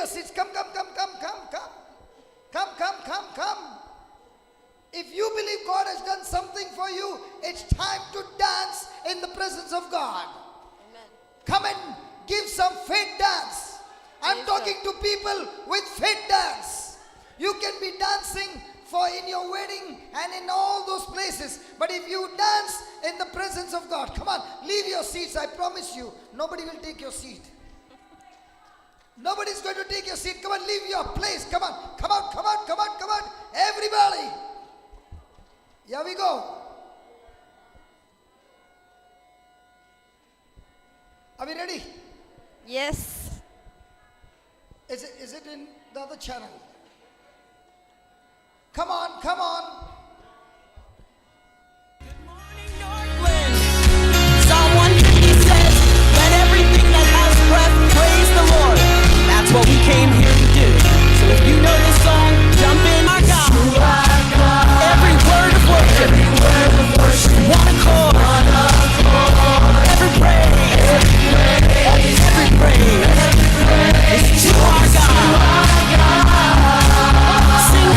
your seats. Come. If you believe God has done something for you, it's time to dance in the presence of God. Amen. Come and give some faith dance. I'm Yes, talking to people with faith dance. You can be dancing for in your wedding and in all those places. But if you dance in the presence of God, come on, leave your seats. I promise you, nobody will take your seat. Nobody's going to take your seat. Come on, leave your place. Come on. Everybody. Here we go. Are we ready? Yes. Is it in the other channel? Come on. Psalm 150 says, let everything that has breath praise the Lord. That's what we came here to do. So if you know this song, jump in. Our God. Every word of worship. One accord. Every praise. Every praise. Is to our God. Sing.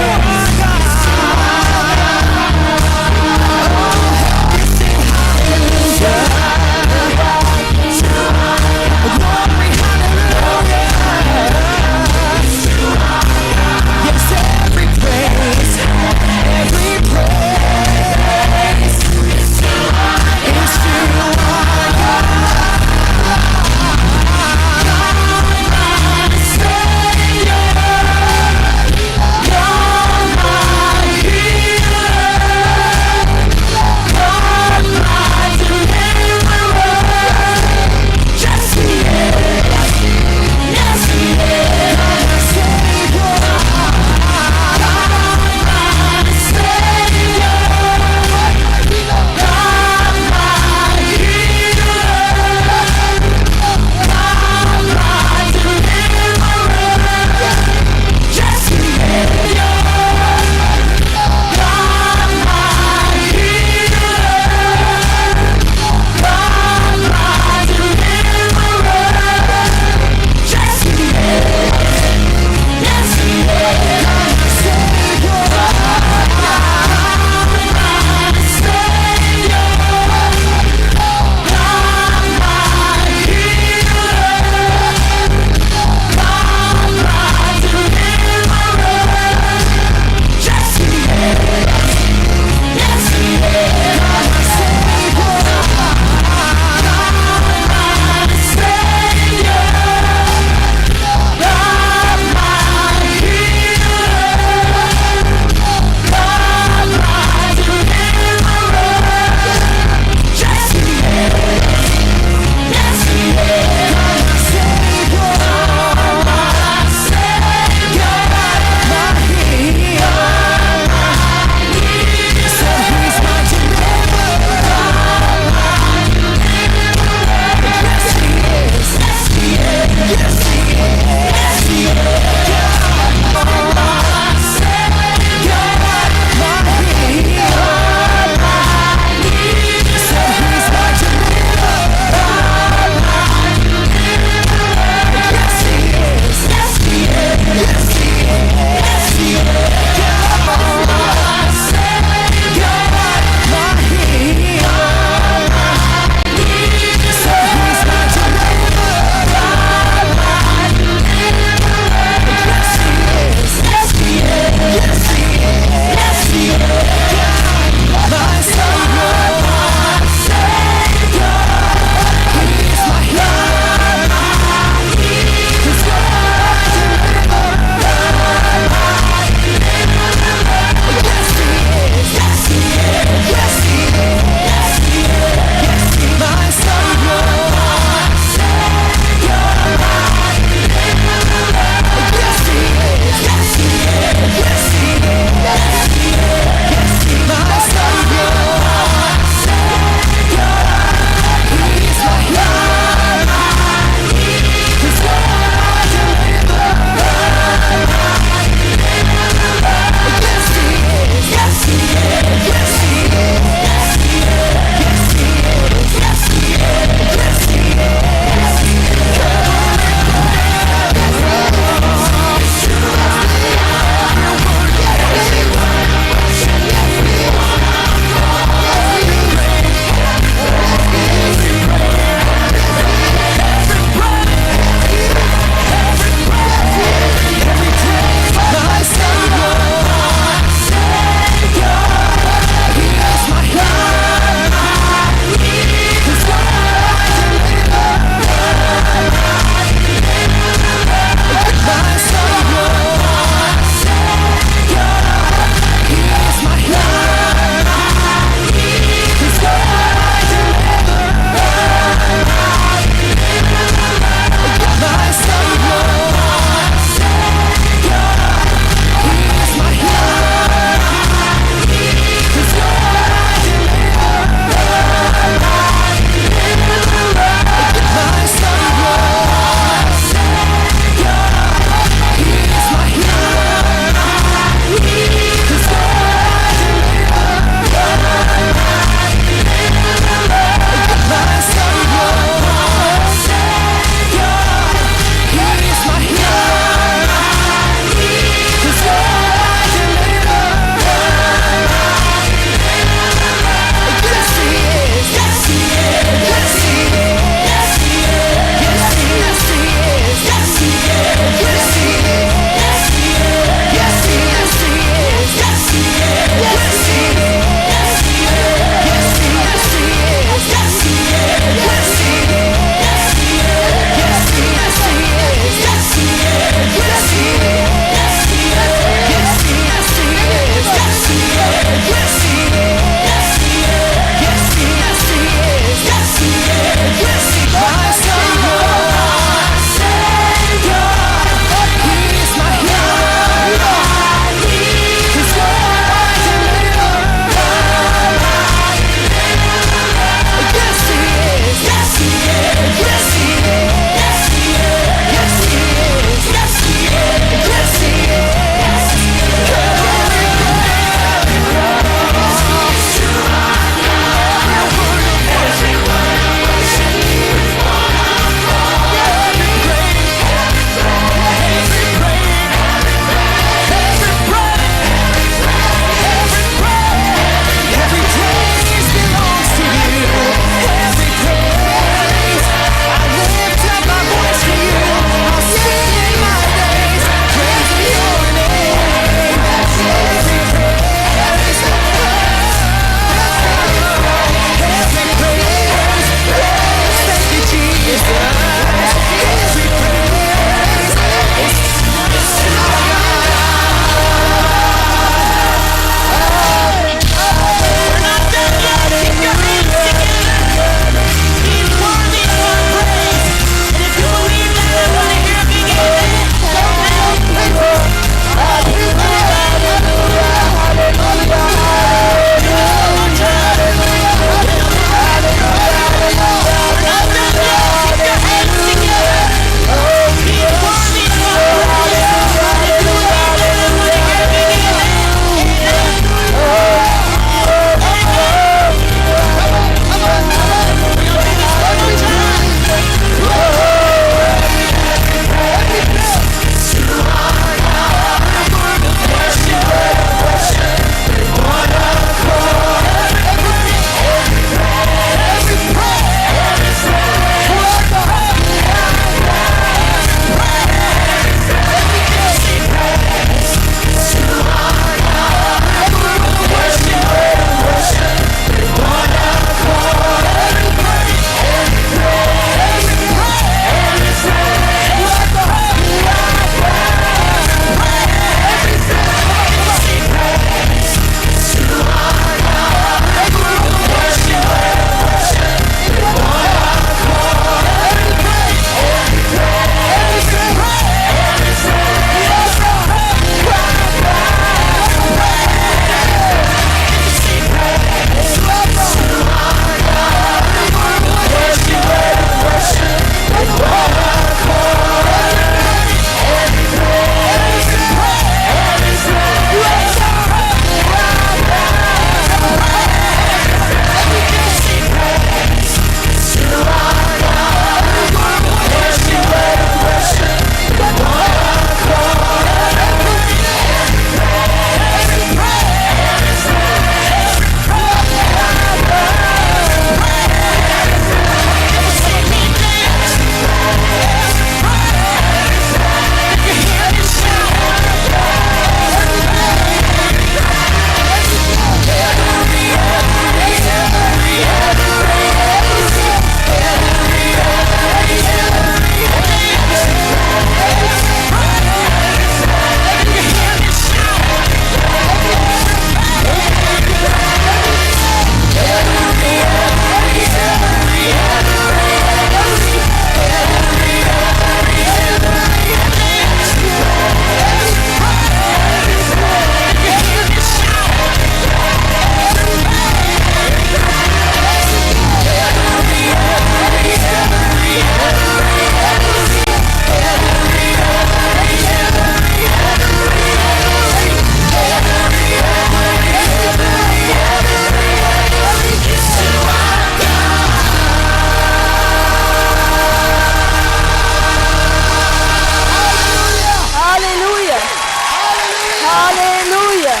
Hallelujah.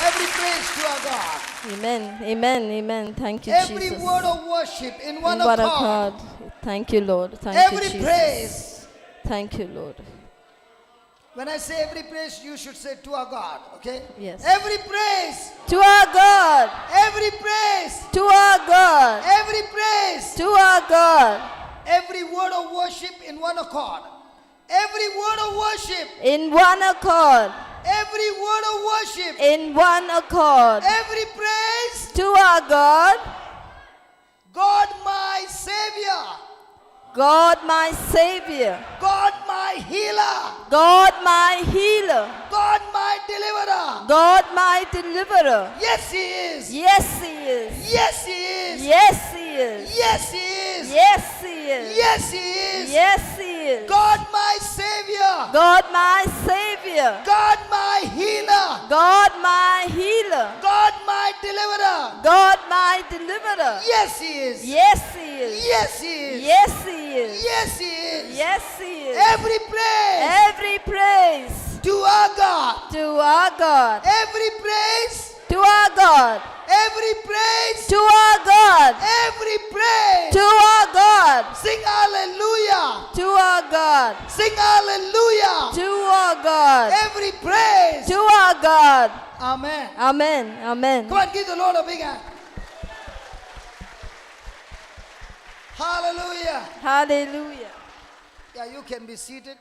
Every praise to our God. Amen. Amen. Amen. Thank you, Every Jesus. word of worship in one In one accord. accord. Thank you, Lord. Thank Every you, Jesus. praise. Thank you, Lord. When I say every praise, you should say to our God. Okay? Yes. Every praise. To our God. Every praise. To our God. Every praise. To our God. Every word of worship in one accord. Every word of worship. In one accord. Every word of worship. In one accord. Every praise. To our God. God my Savior. God my Savior. God my healer. God my healer. God my deliverer. God my deliverer. Yes, He is. Yes, He is. Yes, He is. Yes, He is. Yes, He is. Yes, He is. Yes, He is. Yes, He is. God my Savior. God my Savior. God my healer. God my healer. God my deliverer. God my deliverer. Yes, He is. Yes, He is. Yes, He is. Yes, He is. Yes, He is. Yes, He is. Every praise Every praise to our God. to our God. Every praise. To our God. Every praise. To our God. Every praise. To our God. Sing hallelujah. To our God. Sing hallelujah. To our God. Every praise. To our God. Amen. Amen. Amen. Come on, give the Lord a big hand. Hallelujah. Hallelujah. Yeah, you can be seated.